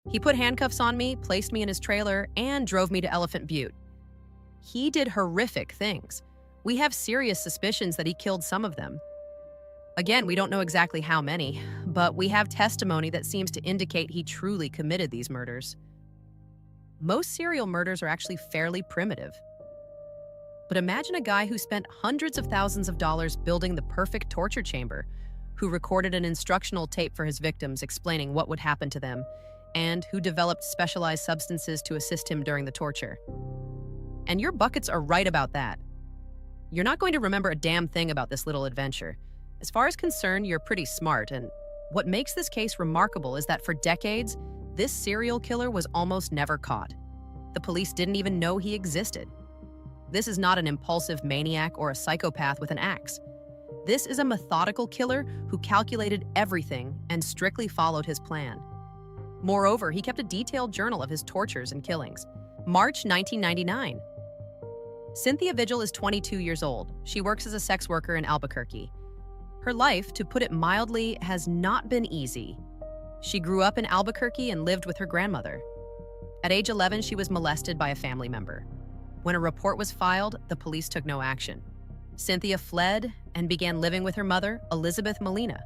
He put handcuffs on me, placed me in his trailer, and drove me to Elephant Butte. He did horrific things. We have serious suspicions that he killed some of them. Again, we don't know exactly how many, but we have testimony that seems to indicate he truly committed these murders. Most serial murders are actually fairly primitive. But imagine a guy who spent hundreds of thousands of dollars building the perfect torture chamber, who recorded an instructional tape for his victims explaining what would happen to them, and who developed specialized substances to assist him during the torture. And your buckets are right about that. You're not going to remember a damn thing about this little adventure. As far as concerned, you're pretty smart, and what makes this case remarkable is that for decades, this serial killer was almost never caught. The police didn't even know he existed. This is not an impulsive maniac or a psychopath with an axe. This is a methodical killer who calculated everything and strictly followed his plan. Moreover, he kept a detailed journal of his tortures and killings. March 1999. Cynthia Vigil is 22 years old. She works as a sex worker in Albuquerque. Her life, to put it mildly, has not been easy. She grew up in Albuquerque and lived with her grandmother. At age 11, she was molested by a family member. When a report was filed, the police took no action. Cynthia fled and began living with her mother, Elizabeth Molina.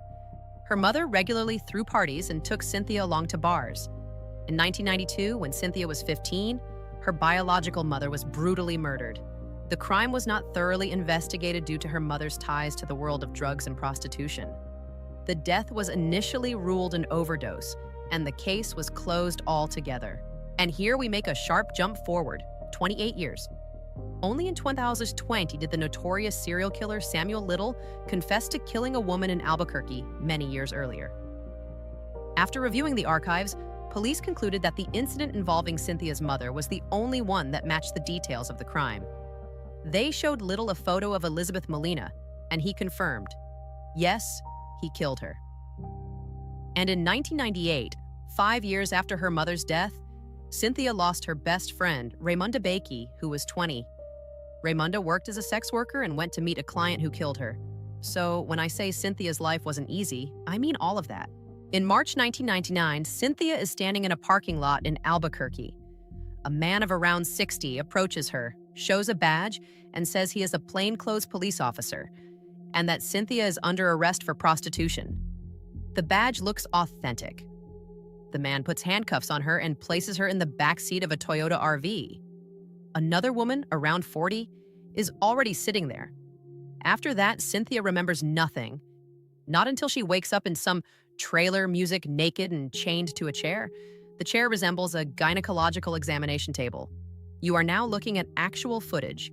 Her mother regularly threw parties and took Cynthia along to bars. In 1992, when Cynthia was 15, her biological mother was brutally murdered. The crime was not thoroughly investigated due to her mother's ties to the world of drugs and prostitution. The death was initially ruled an overdose, and the case was closed altogether. And here we make a sharp jump forward, 28 years. Only in 2020 did the notorious serial killer Samuel Little confess to killing a woman in Albuquerque many years earlier. After reviewing the archives, police concluded that the incident involving Cynthia's mother was the only one that matched the details of the crime. They showed Little a photo of Elizabeth Molina, and he confirmed, yes, he killed her. And in 1998, 5 years after her mother's death, Cynthia lost her best friend, Raymunda Bakey, who was 20. Raymunda worked as a sex worker and went to meet a client who killed her. So when I say Cynthia's life wasn't easy, I mean all of that. In March 1999, Cynthia is standing in a parking lot in Albuquerque. A man of around 60 approaches her, shows a badge, and says he is a plainclothes police officer, and that Cynthia is under arrest for prostitution. The badge looks authentic. The man puts handcuffs on her and places her in the back seat of a Toyota RV. Another woman, around 40, is already sitting there. After that, Cynthia remembers nothing. Not until she wakes up in some trailer music, naked and chained to a chair. The chair resembles a gynecological examination table. You are now looking at actual footage.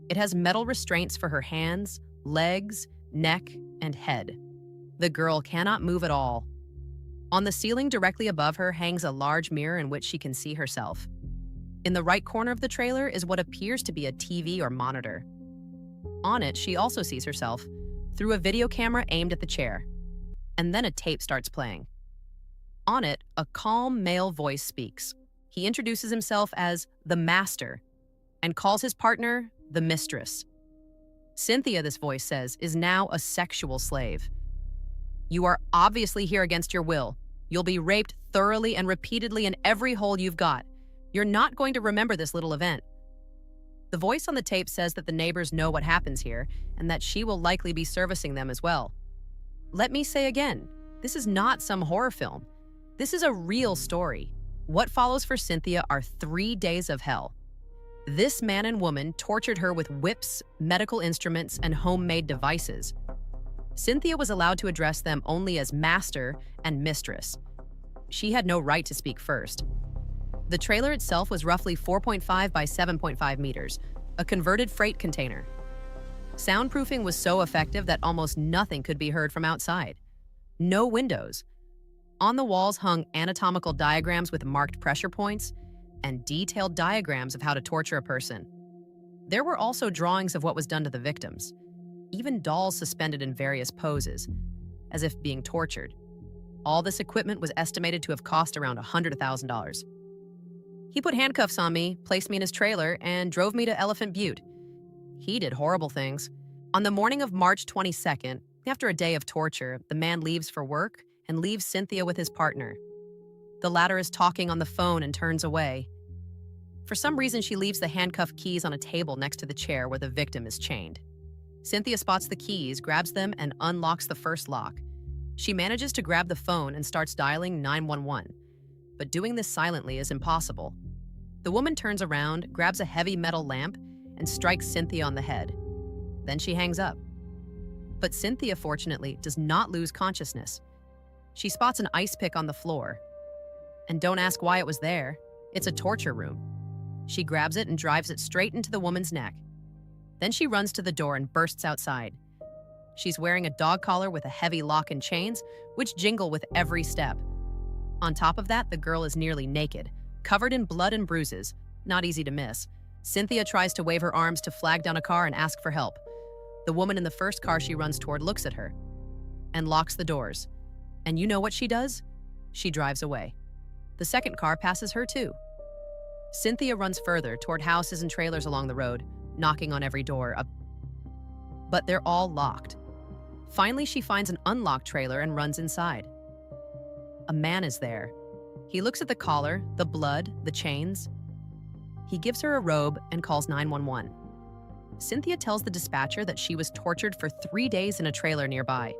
It has metal restraints for her hands, legs, neck, and head. The girl cannot move at all. On the ceiling directly above her hangs a large mirror in which she can see herself. In the right corner of the trailer is what appears to be a TV or monitor. On it, she also sees herself through a video camera aimed at the chair. And then a tape starts playing. On it, a calm male voice speaks. He introduces himself as the Master and calls his partner the Mistress. Cynthia, this voice says, is now a sexual slave. You are obviously here against your will. You'll be raped thoroughly and repeatedly in every hole you've got. You're not going to remember this little event. The voice on the tape says that the neighbors know what happens here and that she will likely be servicing them as well. Let me say again, this is not some horror film. This is a real story. What follows for Cynthia are 3 days of hell. This man and woman tortured her with whips, medical instruments, and homemade devices. Cynthia was allowed to address them only as Master and Mistress. She had no right to speak first. The trailer itself was roughly 4.5 by 7.5 meters, a converted freight container. Soundproofing was so effective that almost nothing could be heard from outside. No windows. On the walls hung anatomical diagrams with marked pressure points and detailed diagrams of how to torture a person. There were also drawings of what was done to the victims, even dolls suspended in various poses, as if being tortured. All this equipment was estimated to have cost around $100,000. He put handcuffs on me, placed me in his trailer, and drove me to Elephant Butte. He did horrible things. On the morning of March 22nd, after a day of torture, the man leaves for work and leaves Cynthia with his partner. The latter is talking on the phone and turns away. For some reason, she leaves the handcuff keys on a table next to the chair where the victim is chained. Cynthia spots the keys, grabs them, and unlocks the first lock. She manages to grab the phone and starts dialing 911, but doing this silently is impossible. The woman turns around, grabs a heavy metal lamp, and strikes Cynthia on the head. Then she hangs up. But Cynthia, fortunately, does not lose consciousness. She spots an ice pick on the floor. And don't ask why it was there. It's a torture room. She grabs it and drives it straight into the woman's neck. Then she runs to the door and bursts outside. She's wearing a dog collar with a heavy lock and chains, which jingle with every step. On top of that, the girl is nearly naked, covered in blood and bruises. Not easy to miss. Cynthia tries to wave her arms to flag down a car and ask for help. The woman in the first car she runs toward looks at her and locks the doors. And you know what she does? She drives away. The second car passes her too. Cynthia runs further toward houses and trailers along the road, knocking on every door, but they're all locked. Finally, she finds an unlocked trailer and runs inside. A man is there. He looks at the collar, the blood, the chains. He gives her a robe and calls 911. Cynthia tells the dispatcher that she was tortured for 3 days in a trailer nearby.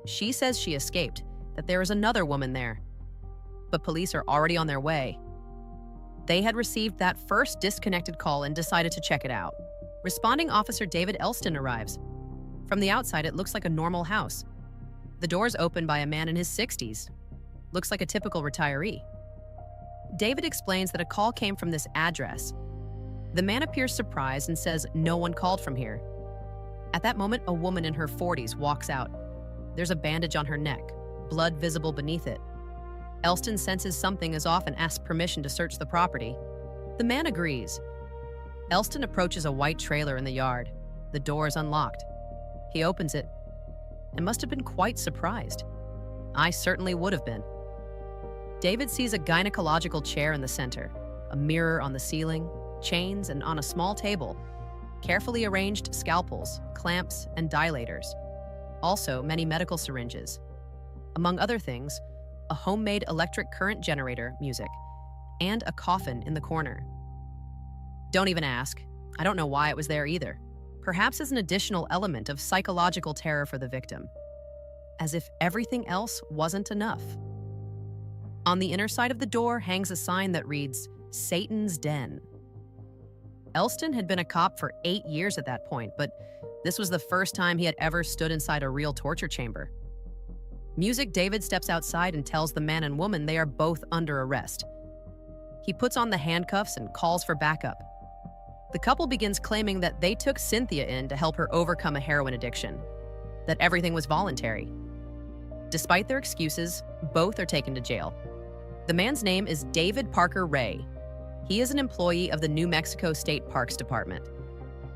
She says she escaped, that there is another woman there. But police are already on their way. They had received that first disconnected call and decided to check it out. Responding officer David Elston arrives. From the outside, it looks like a normal house. The door's opened by a man in his 60s. Looks like a typical retiree. David explains that a call came from this address. The man appears surprised and says no one called from here. At that moment, a woman in her 40s walks out. There's a bandage on her neck, blood visible beneath it. Elston senses something is off and asks permission to search the property. The man agrees. Elston approaches a white trailer in the yard. The door is unlocked. He opens it and must have been quite surprised. I certainly would have been. David sees a gynecological chair in the center, a mirror on the ceiling, chains, and on a small table, carefully arranged scalpels, clamps, and dilators. Also, many medical syringes. Among other things, a homemade electric current generator, music, and a coffin in the corner. Don't even ask. I don't know why it was there either. Perhaps as an additional element of psychological terror for the victim. As if everything else wasn't enough. On the inner side of the door hangs a sign that reads, Satan's Den. Elston had been a cop for 8 years at that point, but this was the first time he had ever stood inside a real torture chamber. Music, David steps outside and tells the man and woman they are both under arrest. He puts on the handcuffs and calls for backup. The couple begins claiming that they took Cynthia in to help her overcome a heroin addiction, that everything was voluntary. Despite their excuses, both are taken to jail. The man's name is David Parker Ray. He is an employee of the New Mexico State Parks Department.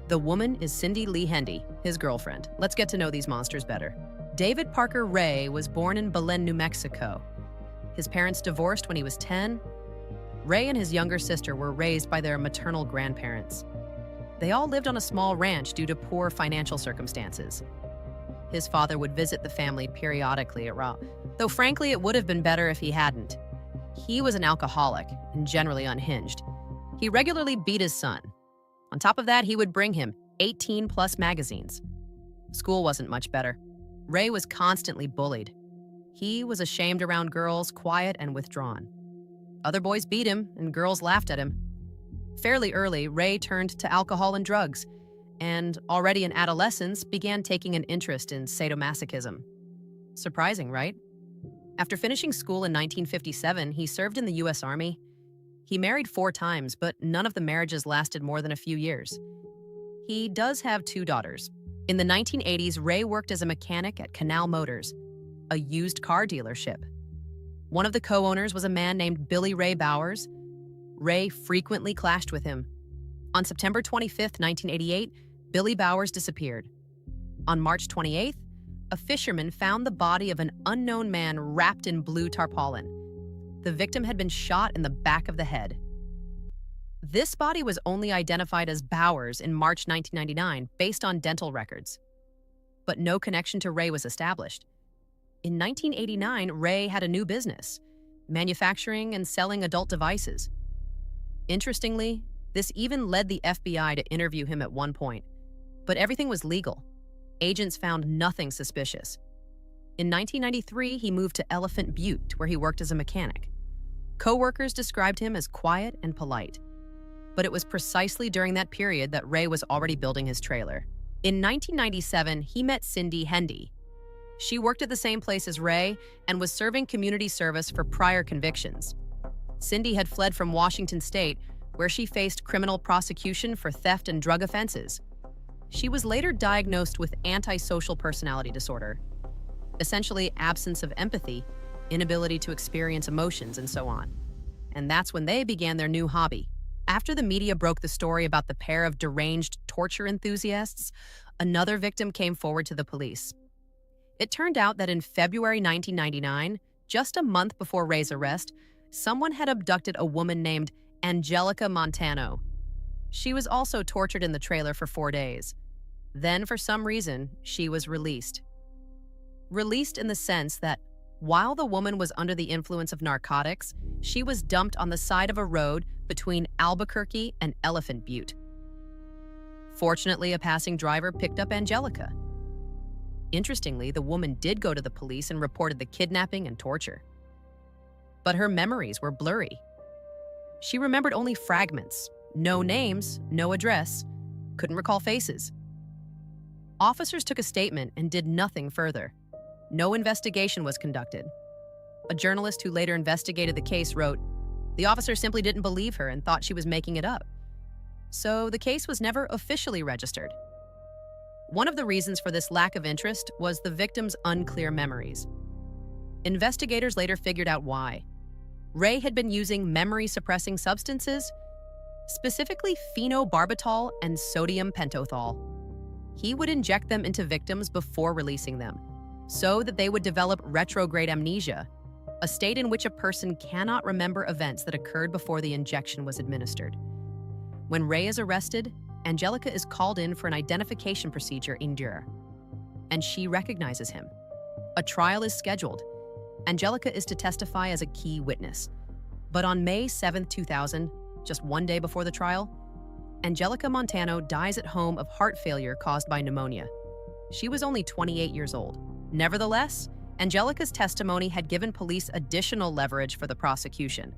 The woman is Cindy Lee Hendy, his girlfriend. Let's get to know these monsters better. David Parker Ray was born in Belen, New Mexico. His parents divorced when he was 10. Ray and his younger sister were raised by their maternal grandparents. They all lived on a small ranch due to poor financial circumstances. His father would visit the family periodically at Raw, though frankly it would have been better if he hadn't. He was an alcoholic and generally unhinged. He regularly beat his son. On top of that, he would bring him 18-plus magazines. School wasn't much better. Ray was constantly bullied. He was ashamed around girls, quiet and withdrawn. Other boys beat him, and girls laughed at him. Fairly early, Ray turned to alcohol and drugs, and already in adolescence began taking an interest in sadomasochism. Surprising, right? After finishing school in 1957, he served in the U.S. Army. He married 4 times, but none of the marriages lasted more than a few years. He does have 2 daughters. In the 1980s, Ray worked as a mechanic at Canal Motors, a used car dealership. One of the co-owners was a man named Billy Ray Bowers. Ray frequently clashed with him. On September 25, 1988, Billy Bowers disappeared. On March 28th, a fisherman found the body of an unknown man wrapped in blue tarpaulin. The victim had been shot in the back of the head. This body was only identified as Bowers in March 1999 based on dental records. But no connection to Ray was established. In 1989, Ray had a new business, manufacturing and selling adult devices. Interestingly, this even led the FBI to interview him at one point, but everything was legal. Agents found nothing suspicious. In 1993, he moved to Elephant Butte, where he worked as a mechanic. Co-workers described him as quiet and polite. But it was precisely during that period that Ray was already building his trailer. In 1997, he met Cindy Hendy. She worked at the same place as Ray and was serving community service for prior convictions. Cindy had fled from Washington State, where she faced criminal prosecution for theft and drug offenses. She was later diagnosed with antisocial personality disorder, essentially absence of empathy, inability to experience emotions, and so on. And that's when they began their new hobby. After the media broke the story about the pair of deranged torture enthusiasts, another victim came forward to the police. It turned out that in February 1999, just a month before Ray's arrest, someone had abducted a woman named Angelica Montano. She was also tortured in the trailer for 4 days. Then, for some reason, she was released. Released in the sense that while the woman was under the influence of narcotics, she was dumped on the side of a road between Albuquerque and Elephant Butte. Fortunately, a passing driver picked up Angelica. Interestingly, the woman did go to the police and reported the kidnapping and torture. But her memories were blurry. She remembered only fragments, no names, no address, couldn't recall faces. Officers took a statement and did nothing further. No investigation was conducted. A journalist who later investigated the case wrote, "The officer simply didn't believe her and thought she was making it up." So the case was never officially registered. One of the reasons for this lack of interest was the victim's unclear memories. Investigators later figured out why. Ray had been using memory-suppressing substances, specifically phenobarbital and sodium pentothal. He would inject them into victims before releasing them, so that they would develop retrograde amnesia, a state in which a person cannot remember events that occurred before the injection was administered. When Ray is arrested, Angelica is called in for an identification procedure in Dure, and she recognizes him. A trial is scheduled. Angelica is to testify as a key witness. But on May 7, 2000, just one day before the trial, Angelica Montano dies at home of heart failure caused by pneumonia. She was only 28 years old. Nevertheless, Angelica's testimony had given police additional leverage for the prosecution.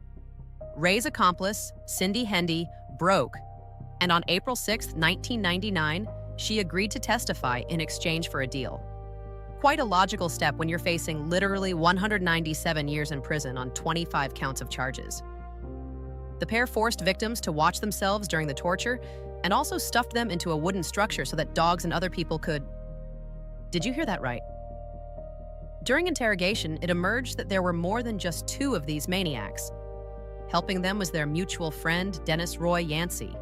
Ray's accomplice, Cindy Hendy, broke, and on April 6, 1999, she agreed to testify in exchange for a deal. Quite a logical step when you're facing literally 197 years in prison on 25 counts of charges. The pair forced victims to watch themselves during the torture and also stuffed them into a wooden structure so that dogs and other people could... Did you hear that right? During interrogation, it emerged that there were more than just 2 of these maniacs. Helping them was their mutual friend, Dennis Roy Yancey.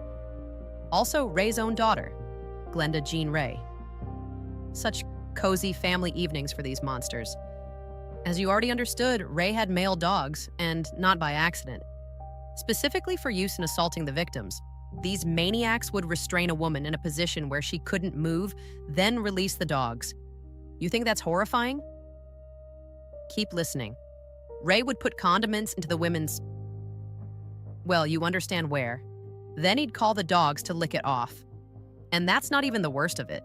Also, Ray's own daughter, Glenda Jean Ray. Such cozy family evenings for these monsters. As you already understood, Ray had male dogs, and not by accident. Specifically for use in assaulting the victims, these maniacs would restrain a woman in a position where she couldn't move, then release the dogs. You think that's horrifying? Keep listening. Ray would put condiments into the women's... Well, you understand where. Then he'd call the dogs to lick it off. And that's not even the worst of it.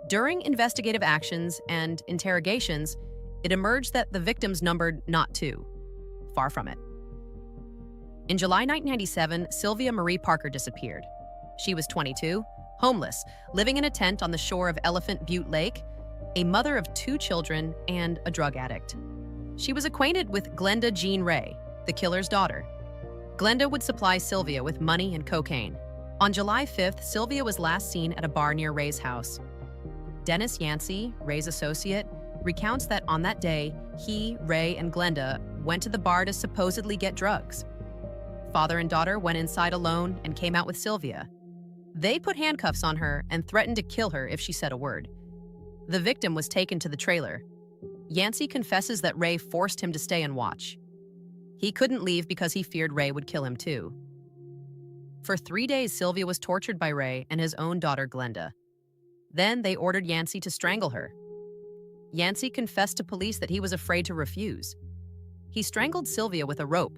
During investigative actions and interrogations, it emerged that the victims numbered not 2. Far from it. In July 1997, Sylvia Marie Parker disappeared. She was 22, homeless, living in a tent on the shore of Elephant Butte Lake, a mother of 2 children, and a drug addict. She was acquainted with Glenda Jean Ray, the killer's daughter. Glenda would supply Sylvia with money and cocaine. On July 5th, Sylvia was last seen at a bar near Ray's house. Dennis Yancey, Ray's associate, recounts that on that day, he, Ray, and Glenda went to the bar to supposedly get drugs. Father and daughter went inside alone and came out with Sylvia. They put handcuffs on her and threatened to kill her if she said a word. The victim was taken to the trailer. Yancey confesses that Ray forced him to stay and watch. He couldn't leave because he feared Ray would kill him too. For 3 days, Sylvia was tortured by Ray and his own daughter, Glenda. Then they ordered Yancey to strangle her. Yancey confessed to police that he was afraid to refuse. He strangled Sylvia with a rope.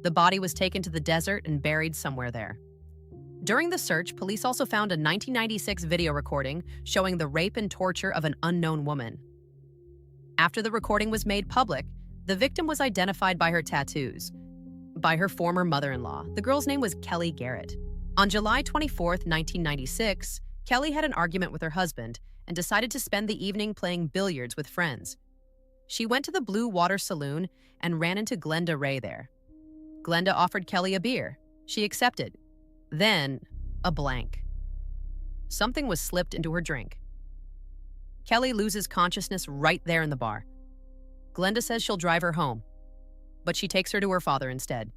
The body was taken to the desert and buried somewhere there. During the search, police also found a 1996 video recording showing the rape and torture of an unknown woman. After the recording was made public, the victim was identified by her tattoos. By her former mother-in-law, the girl's name was Kelly Garrett. On July 24, 1996, Kelly had an argument with her husband and decided to spend the evening playing billiards with friends. She went to the Blue Water Saloon and ran into Glenda Ray there. Glenda offered Kelly a beer. She accepted. Then, a blank. Something was slipped into her drink. Kelly loses consciousness right there in the bar. Glenda says she'll drive her home, but she takes her to her father instead.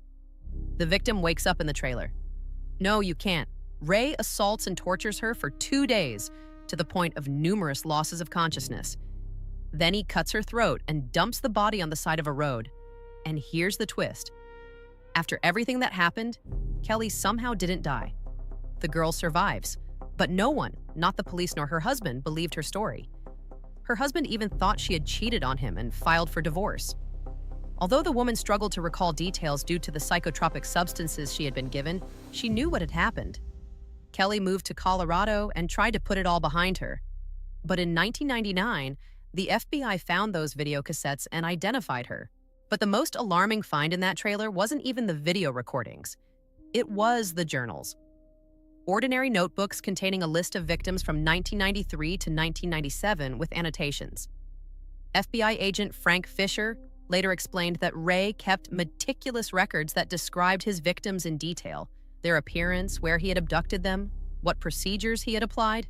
The victim wakes up in the trailer. No, you can't. Ray assaults and tortures her for 2 days to the point of numerous losses of consciousness. Then he cuts her throat and dumps the body on the side of a road. And here's the twist. After everything that happened, Kelly somehow didn't die. The girl survives, but no one, not the police nor her husband, believed her story. Her husband even thought she had cheated on him and filed for divorce. Although the woman struggled to recall details due to the psychotropic substances she had been given, she knew what had happened. Kelly moved to Colorado and tried to put it all behind her. But in 1999, the FBI found those video cassettes and identified her. But the most alarming find in that trailer wasn't even the video recordings. It was the journals. Ordinary notebooks containing a list of victims from 1993 to 1997 with annotations. FBI agent Frank Fisher later explained that Ray kept meticulous records that described his victims in detail, their appearance, where he had abducted them, what procedures he had applied.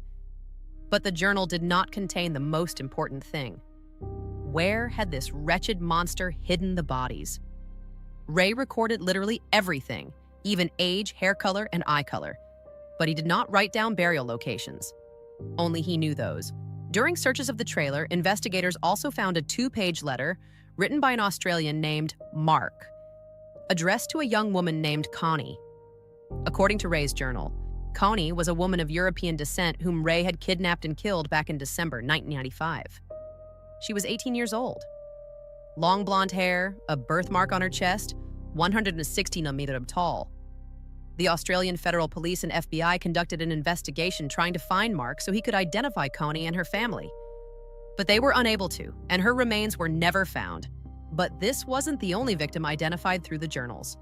But the journal did not contain the most important thing. Where had this wretched monster hidden the bodies? Ray recorded literally everything, even age, hair color, and eye color. But he did not write down burial locations. Only he knew those. During searches of the trailer, investigators also found a 2-page letter written by an Australian named Mark, addressed to a young woman named Connie. According to Ray's journal, Connie was a woman of European descent whom Ray had kidnapped and killed back in December 1995. She was 18 years old. Long blonde hair, a birthmark on her chest, 160 cm tall. The Australian Federal Police and FBI conducted an investigation trying to find Mark so he could identify Connie and her family. But they were unable to, and her remains were never found. But this wasn't the only victim identified through the journals.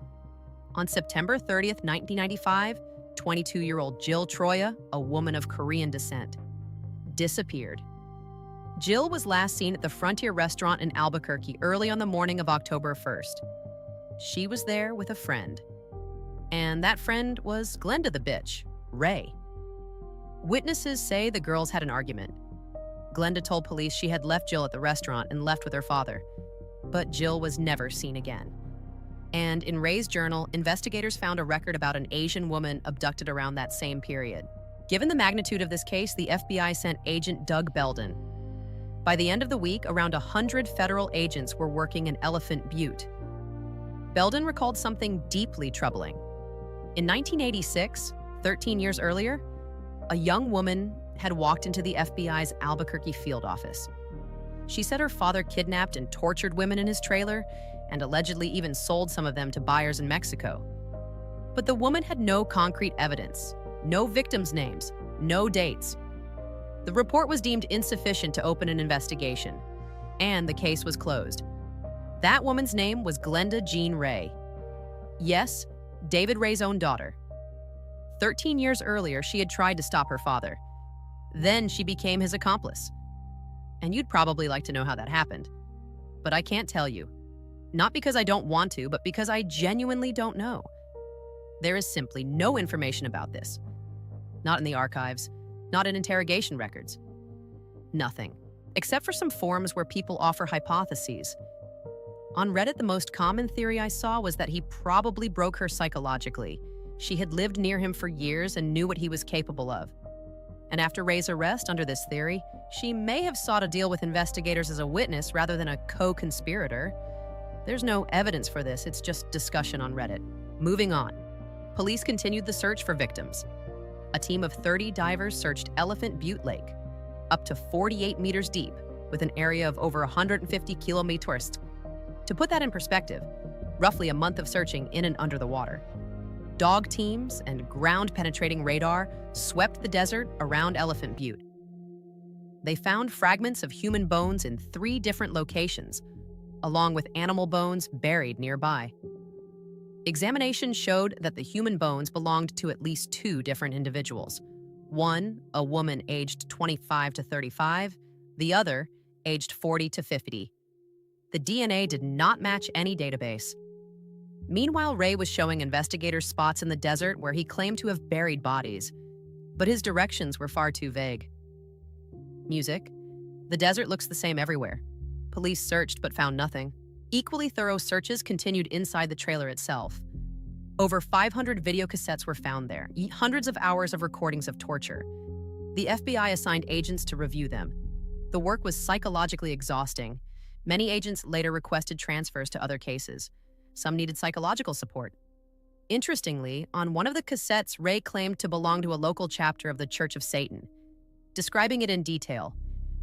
On September 30th, 1995, 22-year-old Jill Troya, a woman of Korean descent, disappeared. Jill was last seen at the Frontier restaurant in Albuquerque early on the morning of October 1st. She was there with a friend. And that friend was Glenda the bitch, Ray. Witnesses say the girls had an argument. Glenda told police she had left Jill at the restaurant and left with her father. But Jill was never seen again. And in Ray's journal, investigators found a record about an Asian woman abducted around that same period. Given the magnitude of this case, the FBI sent Agent Doug Belden. By the end of the week, around 100 federal agents were working in Elephant Butte. Belden recalled something deeply troubling. In 1986, 13 years earlier, a young woman had walked into the FBI's Albuquerque field office. She said her father kidnapped and tortured women in his trailer and allegedly even sold some of them to buyers in Mexico. But the woman had no concrete evidence, no victims' names, no dates. The report was deemed insufficient to open an investigation, and the case was closed. That woman's name was Glenda Jean Ray. Yes, David Ray's own daughter. 13 years earlier, she had tried to stop her father. Then she became his accomplice. And you'd probably like to know how that happened. But I can't tell you. Not because I don't want to, but because I genuinely don't know. There is simply no information about this. Not in the archives, not in interrogation records. Nothing, except for some forums where people offer hypotheses. On Reddit, the most common theory I saw was that he probably broke her psychologically. She had lived near him for years and knew what he was capable of. And after Ray's arrest under this theory, she may have sought a deal with investigators as a witness rather than a co-conspirator. There's no evidence for this, it's just discussion on Reddit. Moving on. Police continued the search for victims. A team of 30 divers searched Elephant Butte Lake, up to 48 meters deep, with an area of over 150 kilometers. To put that in perspective, roughly a month of searching in and under the water. Dog teams and ground-penetrating radar swept the desert around Elephant Butte. They found fragments of human bones in 3 different locations, along with animal bones buried nearby. Examination showed that the human bones belonged to at least 2 different individuals. One, a woman aged 25 to 35, the other, aged 40 to 50. The DNA did not match any database. Meanwhile, Ray was showing investigators spots in the desert where he claimed to have buried bodies, but his directions were far too vague. Music. The desert looks the same everywhere. Police searched but found nothing. Equally thorough searches continued inside the trailer itself. Over 500 video cassettes were found there, hundreds of hours of recordings of torture. The FBI assigned agents to review them. The work was psychologically exhausting. Many agents later requested transfers to other cases. Some needed psychological support. Interestingly, on one of the cassettes, Ray claimed to belong to a local chapter of the Church of Satan. Describing it in detail,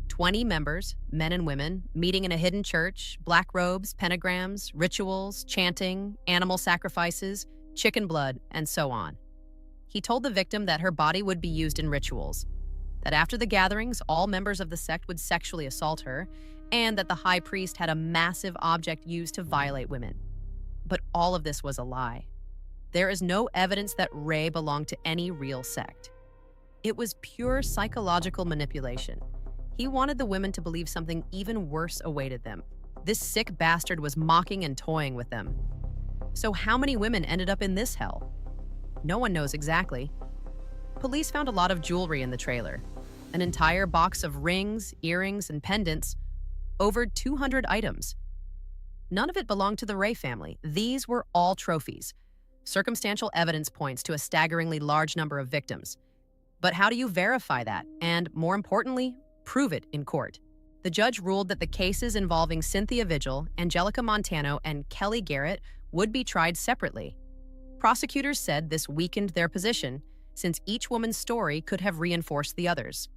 20 members, men and women, meeting in a hidden church, black robes, pentagrams, rituals, chanting, animal sacrifices, chicken blood, and so on. He told the victim that her body would be used in rituals, that after the gatherings, all members of the sect would sexually assault her, and that the high priest had a massive object used to violate women. But all of this was a lie. There is no evidence that Ray belonged to any real sect. It was pure psychological manipulation. He wanted the women to believe something even worse awaited them. This sick bastard was mocking and toying with them. So how many women ended up in this hell? No one knows exactly. Police found a lot of jewelry in the trailer. An entire box of rings, earrings, and pendants. Over 200 items. None of it belonged to the Ray family. These were all trophies. Circumstantial evidence points to a staggeringly large number of victims. But how do you verify that? And more importantly, prove it in court. The judge ruled that the cases involving Cynthia Vigil, Angelica Montano, and Kelly Garrett would be tried separately. Prosecutors said this weakened their position, since each woman's story could have reinforced the others.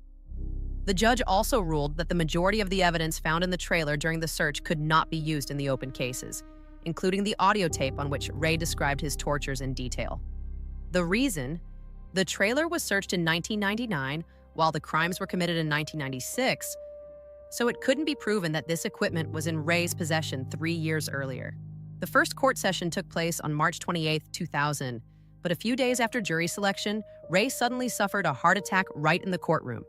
The judge also ruled that the majority of the evidence found in the trailer during the search could not be used in the open cases, including the audio tape on which Ray described his tortures in detail. The reason? The trailer was searched in 1999, while the crimes were committed in 1996, so it couldn't be proven that this equipment was in Ray's possession 3 years earlier. The first court session took place on March 28, 2000, but a few days after jury selection, Ray suddenly suffered a heart attack right in the courtroom.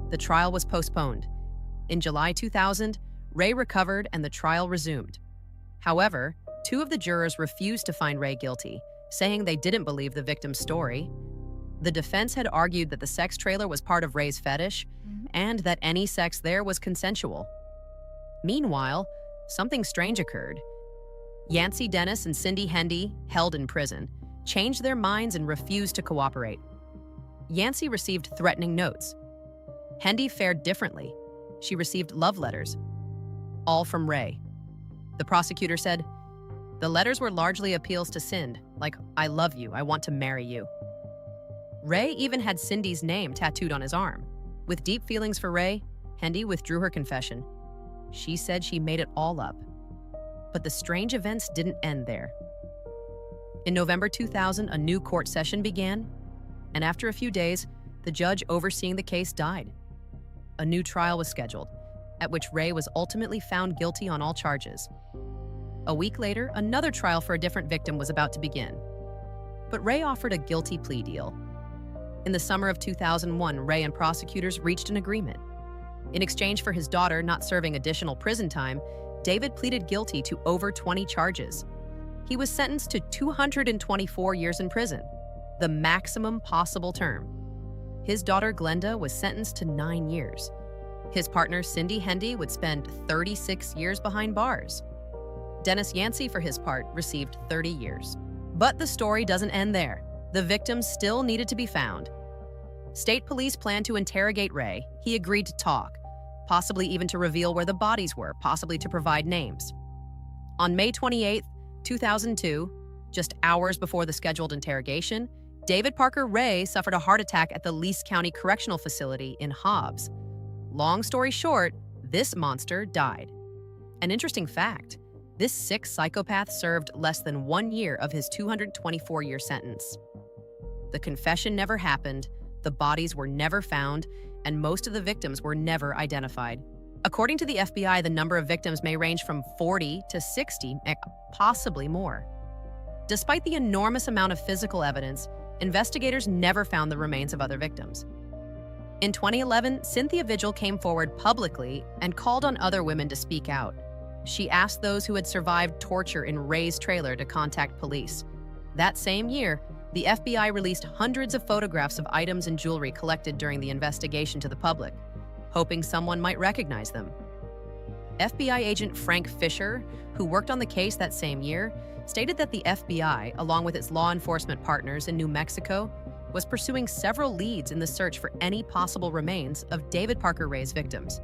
The trial was postponed. In July 2000, Ray recovered and the trial resumed. However, 2 of the jurors refused to find Ray guilty, saying they didn't believe the victim's story. The defense had argued that the sex trailer was part of Ray's fetish and that any sex there was consensual. Meanwhile, something strange occurred. Yancey Dennis and Cindy Hendy, held in prison, changed their minds and refused to cooperate. Yancey received threatening notes. Hendy fared differently. She received love letters, all from Ray. The prosecutor said, the letters were largely appeals to Cindy, like, I love you, I want to marry you. Ray even had Cindy's name tattooed on his arm. With deep feelings for Ray, Hendy withdrew her confession. She said she made it all up. But the strange events didn't end there. In November 2000, a new court session began, and after a few days, the judge overseeing the case died. A new trial was scheduled, at which Ray was ultimately found guilty on all charges. A week later, another trial for a different victim was about to begin. But Ray offered a guilty plea deal. In the summer of 2001, Ray and prosecutors reached an agreement. In exchange for his daughter not serving additional prison time, David pleaded guilty to over 20 charges. He was sentenced to 224 years in prison, the maximum possible term. His daughter Glenda was sentenced to 9 years. His partner Cindy Hendy would spend 36 years behind bars. Dennis Yancey, for his part, received 30 years. But the story doesn't end there. The victims still needed to be found. State police planned to interrogate Ray. He agreed to talk, possibly even to reveal where the bodies were, possibly to provide names. On May 28, 2002, just hours before the scheduled interrogation, David Parker Ray suffered a heart attack at the Lease County Correctional Facility in Hobbs. Long story short, this monster died. An interesting fact, This sick psychopath served less than 1 year of his 224-year sentence. The confession never happened, the bodies were never found, and most of the victims were never identified. According to the FBI, the number of victims may range from 40 to 60, possibly more. Despite the enormous amount of physical evidence, investigators never found the remains of other victims. In 2011, Cynthia Vigil came forward publicly and called on other women to speak out. She asked those who had survived torture in Ray's trailer to contact police. That same year, the FBI released hundreds of photographs of items and jewelry collected during the investigation to the public, hoping someone might recognize them. FBI agent Frank Fisher, who worked on the case that same year, stated that the FBI, along with its law enforcement partners in New Mexico, was pursuing several leads in the search for any possible remains of David Parker Ray's victims.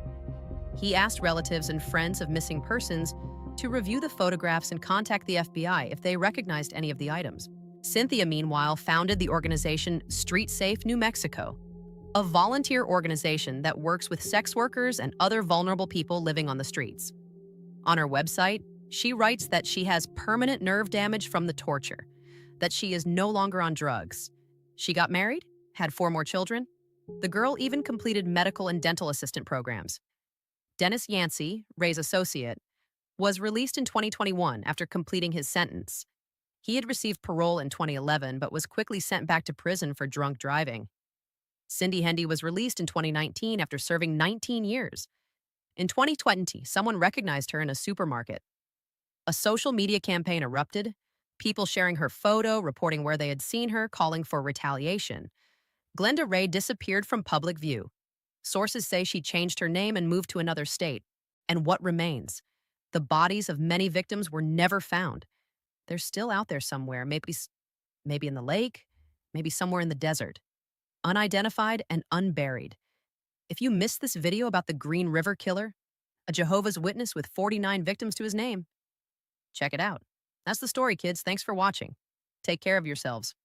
He asked relatives and friends of missing persons to review the photographs and contact the FBI if they recognized any of the items. Cynthia, meanwhile, founded the organization Street Safe New Mexico, a volunteer organization that works with sex workers and other vulnerable people living on the streets. On her website, she writes that she has permanent nerve damage from the torture, that she is no longer on drugs. She got married, had 4 more children. The girl even completed medical and dental assistant programs. Dennis Yancey, Ray's associate, was released in 2021 after completing his sentence. He had received parole in 2011 but was quickly sent back to prison for drunk driving. Cindy Hendy was released in 2019 after serving 19 years. In 2020, someone recognized her in a supermarket. A social media campaign erupted, people sharing her photo, reporting where they had seen her, calling for retaliation. Glenda Ray disappeared from public view. Sources say she changed her name and moved to another state. And what remains? The bodies of many victims were never found. They're still out there somewhere, maybe in the lake, maybe somewhere in the desert, unidentified and unburied. If you missed this video about the Green River Killer, a Jehovah's Witness with 49 victims to his name, check it out. That's the story, kids. Thanks for watching. Take care of yourselves.